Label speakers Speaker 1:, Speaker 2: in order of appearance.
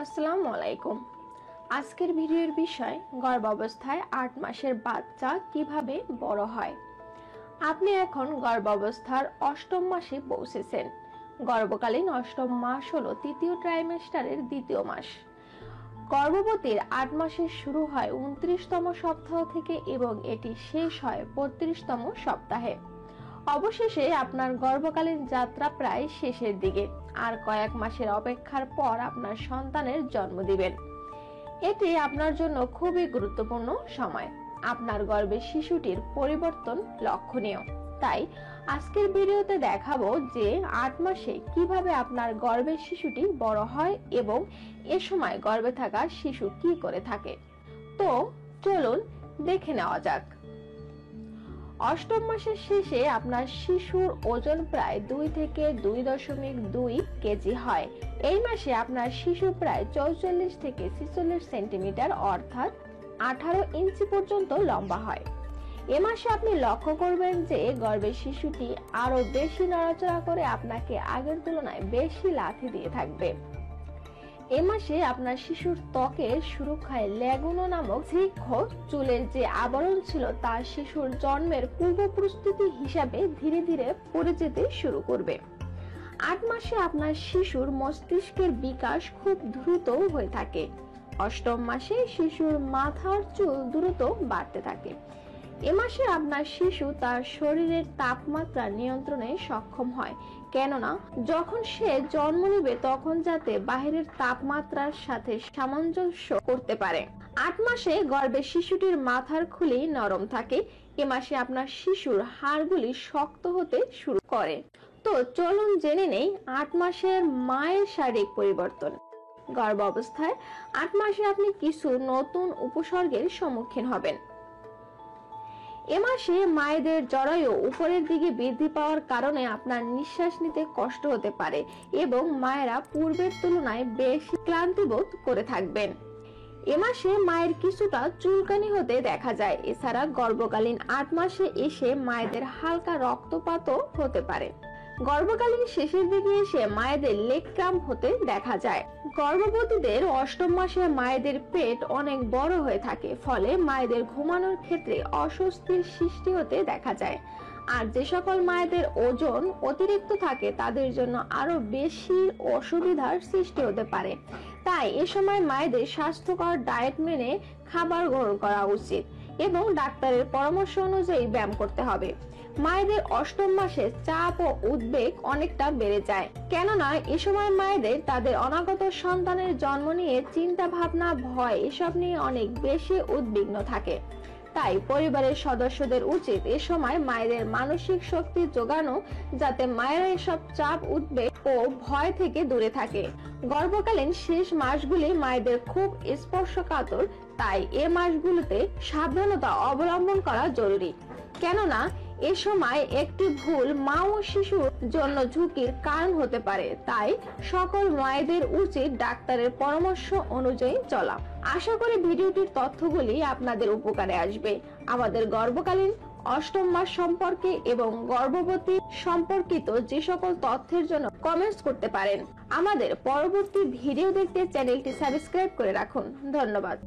Speaker 1: আসসালামু আলাইকুম। আজকের ভিডিওর বিষয় গর্ভাবস্থায় 8 মাসের বাচ্চা কিভাবে বড় হয়। আপনি এখন গর্ভাবস্থার 8ম মাসে পৌঁছেছেন। গর্ভকালীন 8ম মাস হলো তৃতীয় ট্রাইমেস্টারের দ্বিতীয় মাস। গর্ভবতীর 8 মাসের শুরু হয় 29তম সপ্তাহ থেকে এবং এটি শেষ হয় 35তম সপ্তাহে। অবশেষে আপনার গর্ভকালীন যাত্রা প্রায় শেষের দিকে। আর কয়েক মাসের অপেক্ষার পর আপনার সন্তানের জন্ম দিবেন। এটি আপনার জন্য খুবই গুরুত্বপূর্ণ সময়। আপনার গর্ভে শিশুটির পরিবর্তন লক্ষণীয়। তাই আজকের ভিডিওতে দেখাবো যে 8 মাসে কিভাবে আপনার গর্ভের শিশুটি বড় হয় এবং এ সময় গর্ভে থাকা শিশু কি করে থাকে। তো চলুন দেখে নেওয়া যাক। 8ম মাসের শেষে আপনার শিশুর ওজন প্রায় 2 থেকে 2.2 কেজি হয়। এই মাসে আপনার শিশু প্রায় 44 থেকে 46 সেন্টিমিটার অর্থাৎ 18 ইঞ্চি পর্যন্ত লম্বা হয়। এ মাসে আপনি লক্ষ্য করবেন যে গর্ভের শিশুটি আরো বেশি নড়াচড়া করে আপনাকে আগের তুলনায় বেশি লাথি দিয়ে থাকবে। এ মাসে আপনার শিশুর ত্বকের সুরক্ষায় ল্যাগুনো নামক তীক্ষ্ণ চুলের যে আবরণ ছিল তা শিশুর জন্মের পূর্ব প্রস্তুতি হিসাবে ধীরে ধীরে পড়ে যেতে শুরু করবে। 8 মাসে আপনার শিশুর মস্তিষ্কের বিকাশ খুব দ্রুত হয়ে থাকে। 8ম মাসে শিশুর মাথার চুল দ্রুত বাড়তে থাকে। এ মাসে আপনার শিশু তার শরীরের তাপমাত্রা নিয়ন্ত্রণে সক্ষম হয়, কেননা যখন সে জন্ম নেবে তখন যাতে বাহিরের তাপমাত্রার সাথে সামঞ্জস্য করতে পারে। 8 মাসে গর্ভের শিশুটির মাথার খুলি নরম থাকে। এ মাসে আপনার শিশুর হাড়গুলি শক্ত হতে শুরু করে। তো চলুন জেনে নেই 8 মাসের মায়ের শারীরিক পরিবর্তন। গর্ভ অবস্থায় 8 মাসে আপনি কিছু নতুন উপসর্গের সম্মুখীন হবেন। এ মাসে মায়েদের জরায়ু উপরের দিকে বৃদ্ধি পাওয়ার কারণে আপনার নিঃশ্বাস নিতে কষ্ট হতে পারে এবং মায়েরা পূর্বের তুলনায় বেশি ক্লান্তি বোধ করে থাকবেন। এ মাসে মায়ের কিছুটা চুলকানি হতে দেখা যায়। এছাড়া গর্ভকালীন 8 মাসে এসে মায়েদের হালকা রক্তপাতও হতে পারে। গর্ভকালীন শেষের দিকে এসে মায়েদের লেগ ক্র্যাম্প হতে দেখা যায়। গর্ভবতীদের 8ম মাসে মায়েদের পেট অনেক বড় হয়ে থাকে, ফলে মায়েদের ঘুমানোর ক্ষেত্রে অস্বস্তির সৃষ্টি হতে দেখা যায়। আর যে সকল মায়েদের ওজন অতিরিক্ত থাকে তাদের জন্য আরো বেশি অসুবিধার সৃষ্টি হতে পারে। তাই এ সময় মায়েদের স্বাস্থ্যকর ডায়েট মেনে খাবার গ্রহণ করা উচিত এবং ডাক্তারের পরামর্শ অনুযায়ী ব্যায়াম করতে হবে। মায়েদের 8ম মাসে চাপ ও উদ্বেগ অনেকটা বেড়ে যায়, কেননা এ সময় মায়েদের তাদের অনাগত সন্তানের জন্ম নিয়ে চিন্তা ভাবনা, ভয় এসব নিয়ে অনেক বেশি উদ্বিগ্ন থাকে। তাই পরিবারের সদস্যদের উচিত এ সময় মায়েদের মানসিক শক্তি যোগানো, যাতে মায়েরা এসব চাপ, উদ্বেগ ও ভয় থেকে দূরে থাকে। গর্ভকালীন শেষ মাসগুলি মায়েদের খুব স্পর্শকাতর, তাই এ মাসগুলোতে সাবধানতা অবলম্বন করা জরুরি, কেননা এ সময় একটি ভুল মা ও শিশুর জন্য ঝুঁকির কারণ হতে পারে। তাই সকল মায়েদের উচিত ডাক্তারের পরামর্শ অনুযায়ী চলা। আশা করি ভিডিওটির তথ্যগুলি আপনাদের উপকারে আসবে। আমাদের গর্ভকালীন 8ম মাস সম্পর্কে এবং গর্ভবতী সম্পর্কিত যে সকল তথ্যের জন্য কমেন্টস করতে পারেন। আমাদের পরবর্তী ভিডিও দেখতে চ্যানেলটি সাবস্ক্রাইব করে রাখুন। ধন্যবাদ।